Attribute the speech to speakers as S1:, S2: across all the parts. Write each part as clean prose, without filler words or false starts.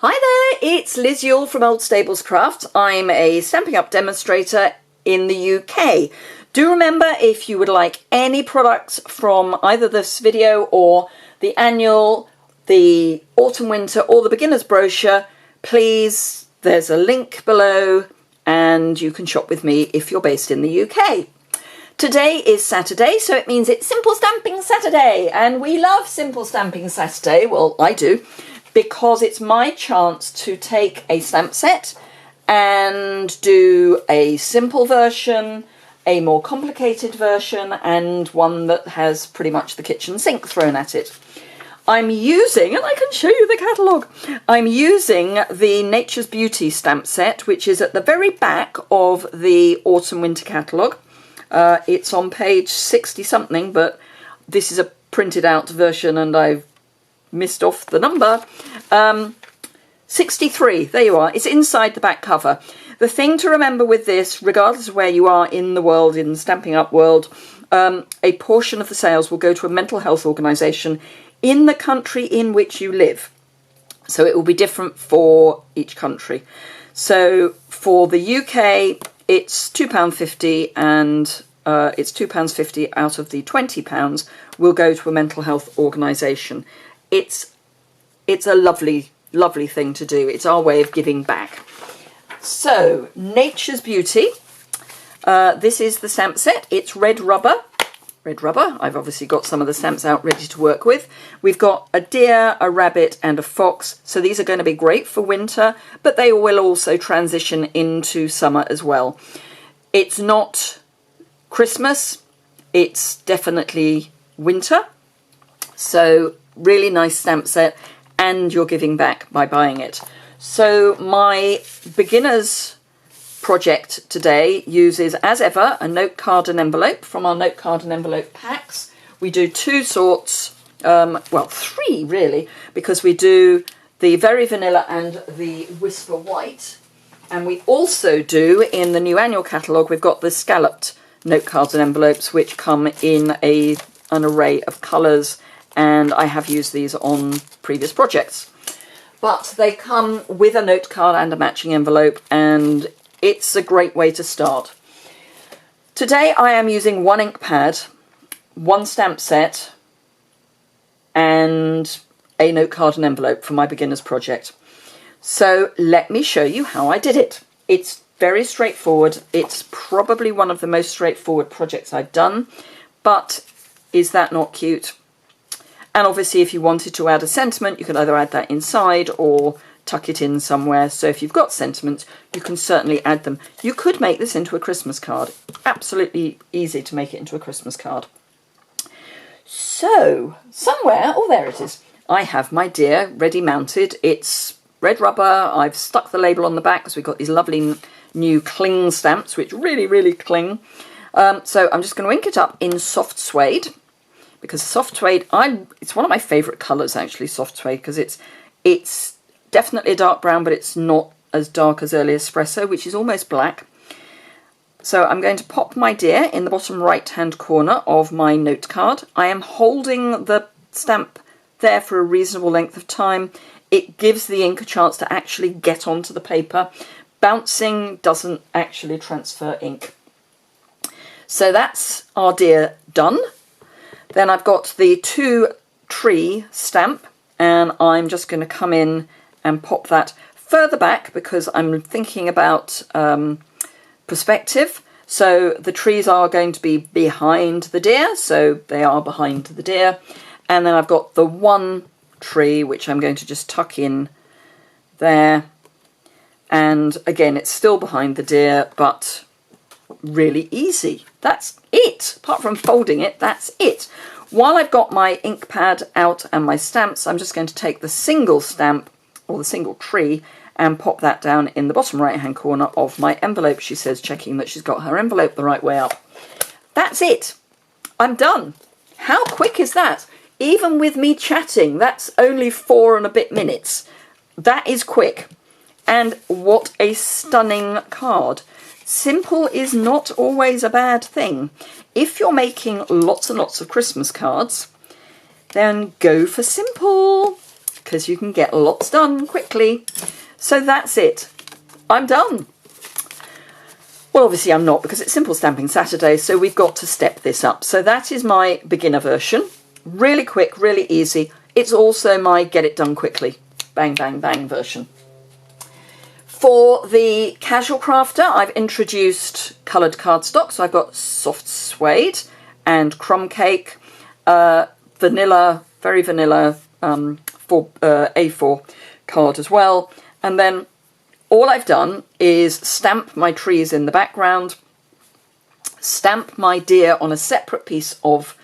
S1: Hi there, it's Liz Yuille from Old Stables Craft. I'm a Stampin' Up! Demonstrator in the UK. Do remember, if you would like any products from either this video or the annual, the autumn winter or the beginner's brochure, please, there's a link below and you can shop with me if you're based in the UK. Today is Saturday, so it means it's Simple Stamping Saturday, and we love Simple Stamping Saturday, well I do, because it's my chance to take a stamp set and do a simple version, a more complicated version, and one that has pretty much the kitchen sink thrown at it. I'm using, and I can show you the catalogue, I'm using the Nature's Beauty stamp set, which is at the very back of the Autumn Winter catalogue. It's on page 60 something, but this is a printed out version and I've missed off the number. 63, there you are. It's inside the back cover. The thing to remember with this, regardless of where you are in the world, in the Stampin' Up! World, a portion of the sales will go to a mental health organisation in the country in which you live. So it will be different for each country. So for the UK, it's £2.50, and it's £2.50 out of the £20 will go to a mental health organisation. It's a lovely, lovely thing to do. It's our way of giving back. So, Nature's Beauty. This is the stamp set. It's red rubber. Red rubber. I've obviously got some of the stamps out ready to work with. We've got a deer, a rabbit and a fox. So these are going to be great for winter, but they will also transition into summer as well. It's not Christmas. It's definitely winter. So really nice stamp set, and you're giving back by buying it. So my beginner's project today uses, as ever, a note card and envelope from our note card and envelope packs. We do two sorts, well, three really, because we do the Very Vanilla and the Whisper White. And we also do, in the new annual catalogue, we've got the scalloped note cards and envelopes, which come in an array of colours, and I have used these on previous projects. But they come with a note card and a matching envelope, and it's a great way to start. Today I am using one ink pad, one stamp set, and a note card and envelope for my beginner's project. So let me show you how I did it. It's very straightforward. It's probably one of the most straightforward projects I've done, but is that not cute? And obviously if you wanted to add a sentiment, you could either add that inside or tuck it in somewhere. So if you've got sentiments, you can certainly add them. You could make this into a Christmas card. Absolutely easy to make it into a Christmas card. So somewhere, oh there it is, I have my deer ready mounted. It's red rubber. I've stuck the label on the back because we've got these lovely new cling stamps which really, really cling. So I'm just going to ink it up in soft suede, because soft suede, it's one of my favourite colours actually, soft suede, because it's definitely a dark brown, but it's not as dark as early espresso, which is almost black. So I'm going to pop my deer in the bottom right hand corner of my note card. I am holding the stamp there for a reasonable length of time. It gives the ink a chance to actually get onto the paper. Bouncing doesn't actually transfer ink. So that's our deer done. Then I've got the two tree stamp, and I'm just going to come in and pop that further back because I'm thinking about perspective. So the trees are going to be behind the deer, so they are behind the deer. And then I've got the one tree which I'm going to just tuck in there. And again, it's still behind the deer, but really easy. That's it. Apart from folding it, that's it. While I've got my ink pad out and my stamps, I'm just going to take the single stamp, or the single tree, and pop that down in the bottom right hand corner of my envelope, she says, checking that she's got her envelope the right way up. That's it. I'm done. How quick is that? Even with me chatting, that's only 4 and a bit minutes. That is quick. And what a stunning card. Simple is not always a bad thing. If you're making lots and lots of Christmas cards, then go for simple. because you can get lots done quickly. So that's it. I'm done. Well, obviously I'm not, because it's Simple Stamping Saturday, so we've got to step this up. So that is my beginner version. Really quick, really easy. It's also my get it done quickly, bang, bang, bang version. For the casual crafter, I've introduced coloured cardstock. So I've got soft suede and crumb cake, vanilla, very vanilla A4 card as well. And then all I've done is stamp my trees in the background, stamp my deer on a separate piece of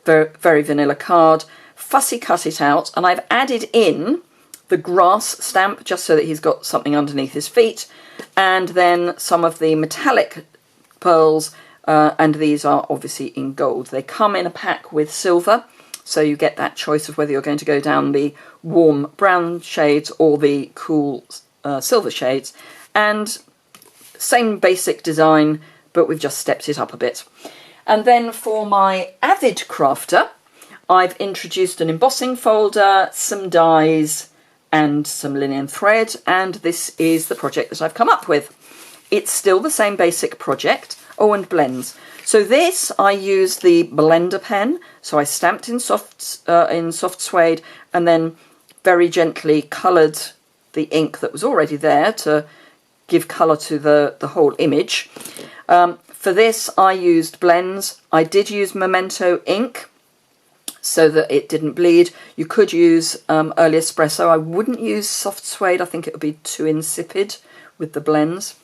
S1: very vanilla card, fussy cut it out, and I've added in the grass stamp just so that he's got something underneath his feet, and then some of the metallic pearls, and these are obviously in gold. They come in a pack with silver, so you get that choice of whether you're going to go down the warm brown shades or the cool silver shades, and same basic design, but we've just stepped it up a bit. And then for my Avid crafter, I've introduced an embossing folder, some dies, and some linen thread, and this is the project that I've come up with. It's still the same basic project. Oh, and blends. So this, I used the blender pen, so I stamped in soft suede, and then very gently coloured the ink that was already there to give colour to the whole image. For this, I used blends. I did use Memento ink, so that it didn't bleed. You could use early espresso. I wouldn't use soft suede. I think it would be too insipid with the blends.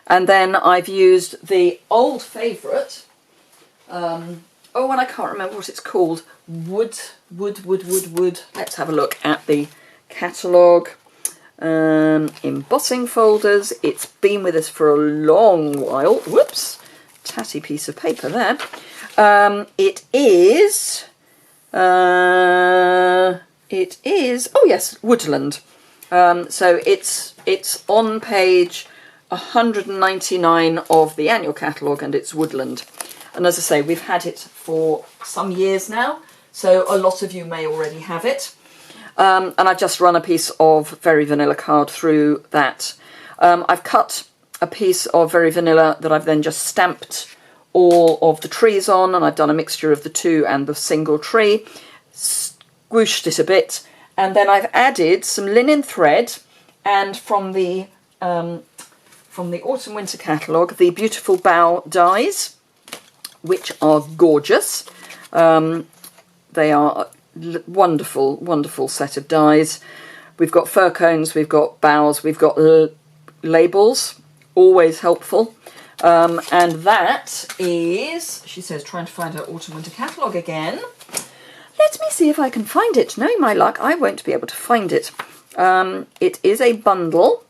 S1: And then I've used the old favourite. Oh, and I can't remember what it's called. Wood. Let's have a look at the catalogue. Embossing folders. It's been with us for a long while. Whoops. Tatty piece of paper there. It is, oh yes, Woodland. So it's on page 199 of the annual catalogue, and it's Woodland. And as I say, we've had it for some years now, so a lot of you may already have it. And I've just run a piece of very vanilla card through that. I've cut a piece of very vanilla that I've then just stamped all of the trees on, and I've done a mixture of the two and the single tree, squooshed it a bit, and then I've added some linen thread, and from the autumn winter catalogue, the beautiful bow dies, which are gorgeous. They are wonderful set of dies. We've got fir cones, we've got boughs, we've got labels, always helpful. And that is, she says, trying to find her autumn winter catalogue again. Let me see if I can find it. Knowing my luck, I won't be able to find it. It is a bundle,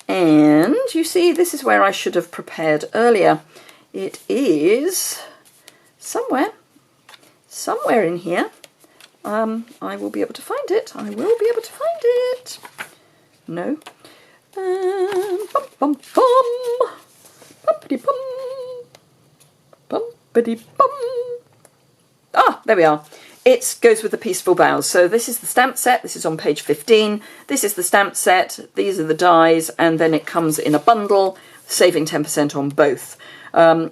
S1: and you see, this is where I should have prepared earlier. It is somewhere in here. I will be able to find it. I will be able to find it. No. Bum, bum, bum. Bumpity bum. Bumpity bum. Ah, there we are. It goes with the Peaceful Boughs. So this is the stamp set. This is on page 15. This is the stamp set. These are the dies, and then it comes in a bundle, saving 10% on both. And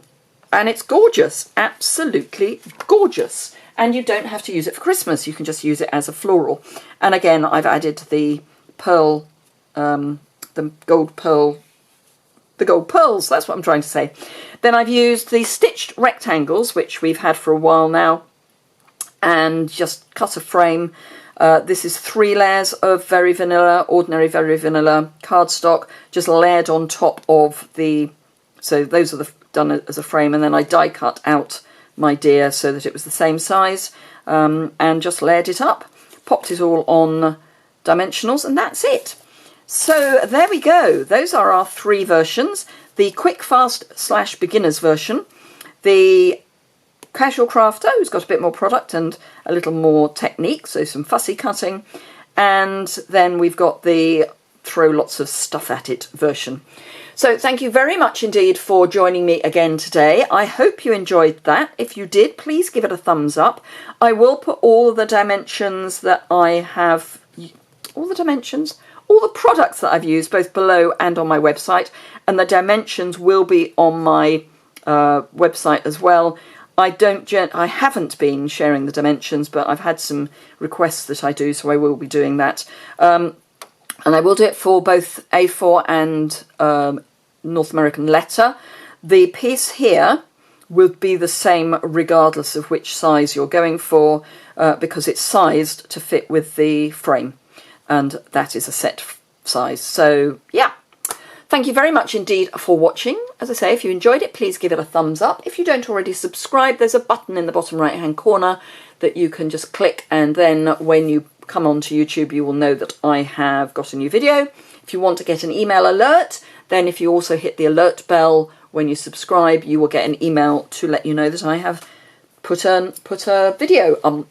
S1: it's gorgeous, absolutely gorgeous. And you don't have to use it for Christmas. You can just use it as a floral. And again, I've added the pearl, the gold pearls, that's what I'm trying to say. Then I've used the stitched rectangles, which we've had for a while now, and just cut a frame. This is 3 layers of very vanilla, ordinary very vanilla cardstock, just layered on top of the, so those are done as a frame, and then I die cut out my deer so that it was the same size, and just layered it up, popped it all on dimensionals, and that's it. So there we go. Those are our 3 versions. The quick, fast / beginners version, the casual crafter, who's got a bit more product and a little more technique, so some fussy cutting, and then we've got the throw lots of stuff at it version. So thank you very much indeed for joining me again today. I hope you enjoyed that. If you did, please give it a thumbs up. I will put all the dimensions that I have all the dimensions, all the products that I've used, both below and on my website, and the dimensions will be on my website as well. I haven't been sharing the dimensions, but I've had some requests that I do, so I will be doing that. And I will do it for both A4 and North American letter. The piece here will be the same regardless of which size you're going for, because it's sized to fit with the frame, and that is a set size. So yeah. Thank you very much indeed for watching. As I say, if you enjoyed it, please give it a thumbs up. If you don't already subscribe, there's a button in the bottom right hand corner that you can just click, and then when you come onto YouTube you will know that I have got a new video. If you want to get an email alert, then if you also hit the alert bell when you subscribe, you will get an email to let you know that I have put a video on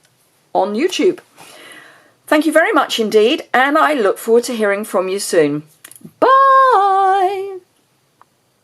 S1: YouTube. Thank you very much indeed, and I look forward to hearing from you soon.